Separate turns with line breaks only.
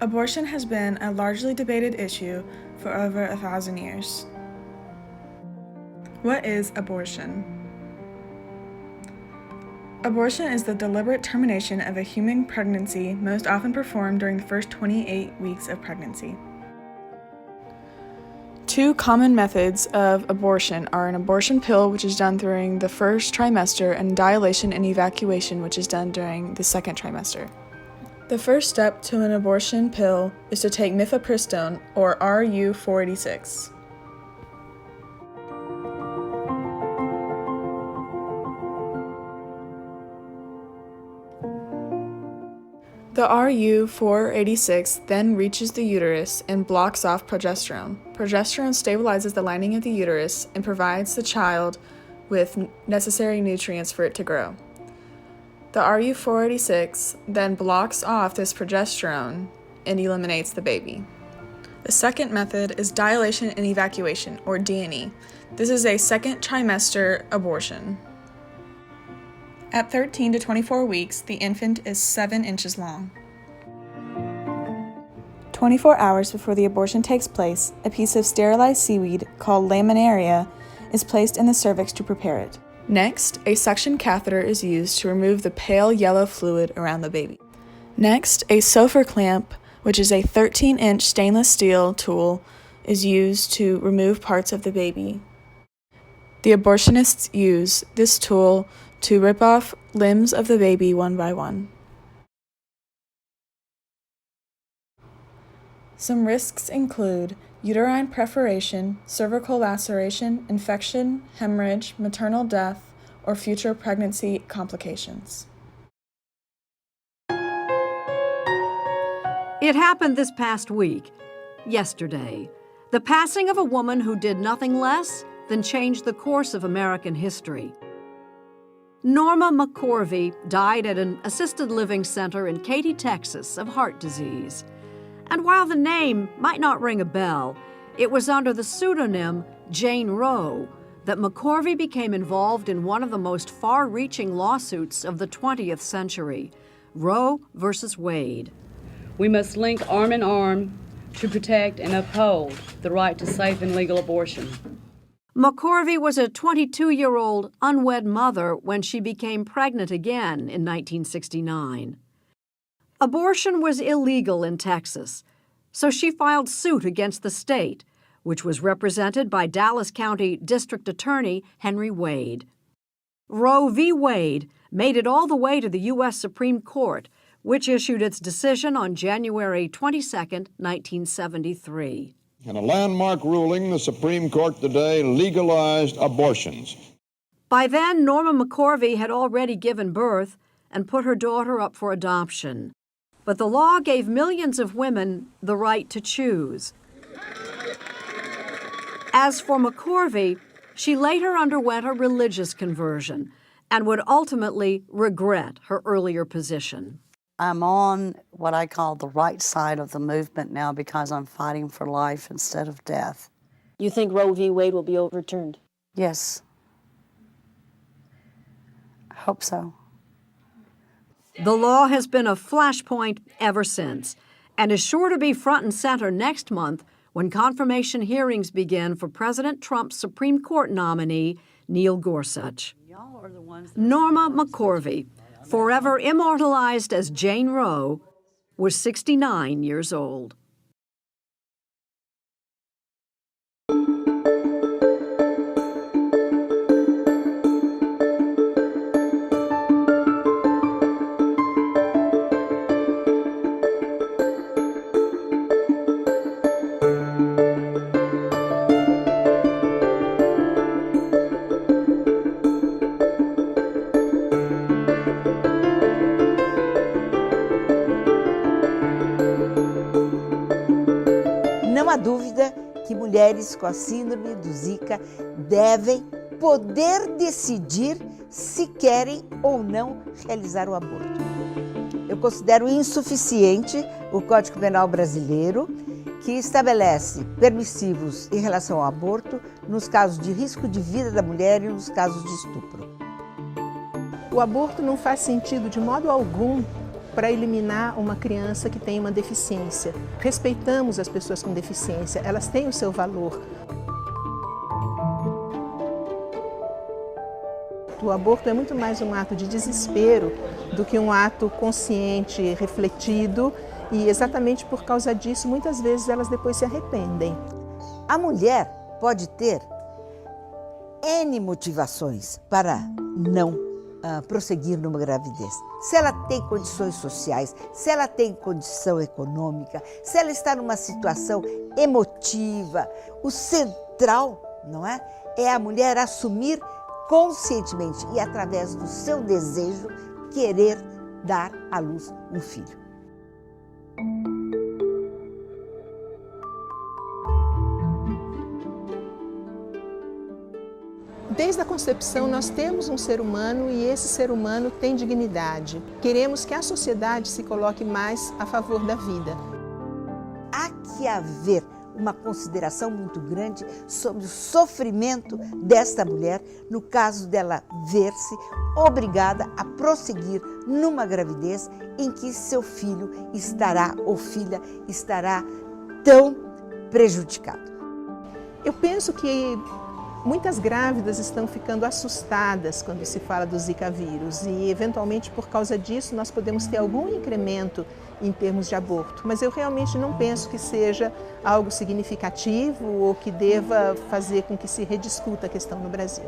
Abortion has been a largely debated issue for over 1,000 years. What is abortion? Abortion is the deliberate termination of a human pregnancy, most often performed during the first 28 weeks of pregnancy. Two common methods of abortion are an abortion pill, which is done during the first trimester, and dilation and evacuation, which is done during the second trimester. The first step to an abortion pill is to take mifepristone, or RU-486. The RU-486 then reaches the uterus and blocks off progesterone. Progesterone stabilizes the lining of the uterus and provides the child with necessary nutrients for it to grow. The RU-486 then blocks off this progesterone and eliminates the baby. The second method is dilation and evacuation, or D&E. This is a second trimester abortion. At 13 to 24 weeks, the infant is 7 inches long. 24 hours before the abortion takes place, a piece of sterilized seaweed called laminaria is placed in the cervix to prepare it. Next, a suction catheter is used to remove the pale yellow fluid around the baby. Next, a Sofer clamp, which is a 13-inch stainless steel tool, is used to remove parts of the baby. The abortionists use this tool to rip off limbs of the baby one by one. Some risks include uterine perforation, cervical laceration, infection, hemorrhage, maternal death, or future pregnancy complications.
It happened this past week, yesterday, the passing of a woman who did nothing less than change the course of American history. Norma McCorvey died at an assisted living center in Katy, Texas, of heart disease. And while the name might not ring a bell, it was under the pseudonym Jane Roe that McCorvey became involved in one of the most far-reaching lawsuits of the 20th century, Roe versus Wade.
We must link arm in arm to protect and uphold the right to safe and legal abortion.
McCorvey was a 22-year-old unwed mother when she became pregnant again in 1969. Abortion was illegal in Texas, so she filed suit against the state, which was represented by Dallas County District Attorney Henry Wade. Roe v. Wade made it all the way to the U.S. Supreme Court, which issued its decision on January 22, 1973.
In a landmark ruling, the Supreme Court today legalized abortions.
By then, Norma McCorvey had already given birth and put her daughter up for adoption. But the law gave millions of women the right to choose. As for McCorvey, she later underwent a religious conversion and would ultimately regret her earlier position.
I'm on what I call the right side of the movement now because I'm fighting for life instead of death.
You think Roe v. Wade will be overturned?
Yes. I hope so.
The law has been a flashpoint ever since and is sure to be front and center next month when confirmation hearings begin for President Trump's Supreme Court nominee, Neil Gorsuch. Norma McCorvey, forever immortalized as Jane Roe, was 69 years old.
Não há dúvida que mulheres com a síndrome do Zika devem poder decidir se querem ou não realizar o aborto. Eu considero insuficiente o Código Penal brasileiro, que estabelece permissivos em relação ao aborto nos casos de risco de vida da mulher e nos casos de estupro.
O aborto não faz sentido de modo algum para eliminar uma criança que tem uma deficiência. Respeitamos as pessoas com deficiência, elas têm o seu valor. O aborto é muito mais um ato de desespero do que um ato consciente, refletido, e exatamente por causa disso, muitas vezes elas depois se arrependem.
A mulher pode ter N motivações para não prosseguir numa gravidez. Se ela tem condições sociais, se ela tem condição econômica, se ela está numa situação emotiva, o central, não é? É a mulher assumir conscientemente e através do seu desejo querer dar à luz um filho.
Desde a concepção, nós temos um ser humano e esse ser humano tem dignidade. Queremos que a sociedade se coloque mais a favor da vida.
Há que haver uma consideração muito grande sobre o sofrimento desta mulher, no caso dela ver-se obrigada a prosseguir numa gravidez em que seu filho estará ou filha estará tão prejudicado.
Eu penso que muitas grávidas estão ficando assustadas quando se fala do Zika vírus e, eventualmente, por causa disso, nós podemos ter algum incremento em termos de aborto. Mas eu realmente não penso que seja algo significativo ou que deva fazer com que se rediscuta a questão no Brasil.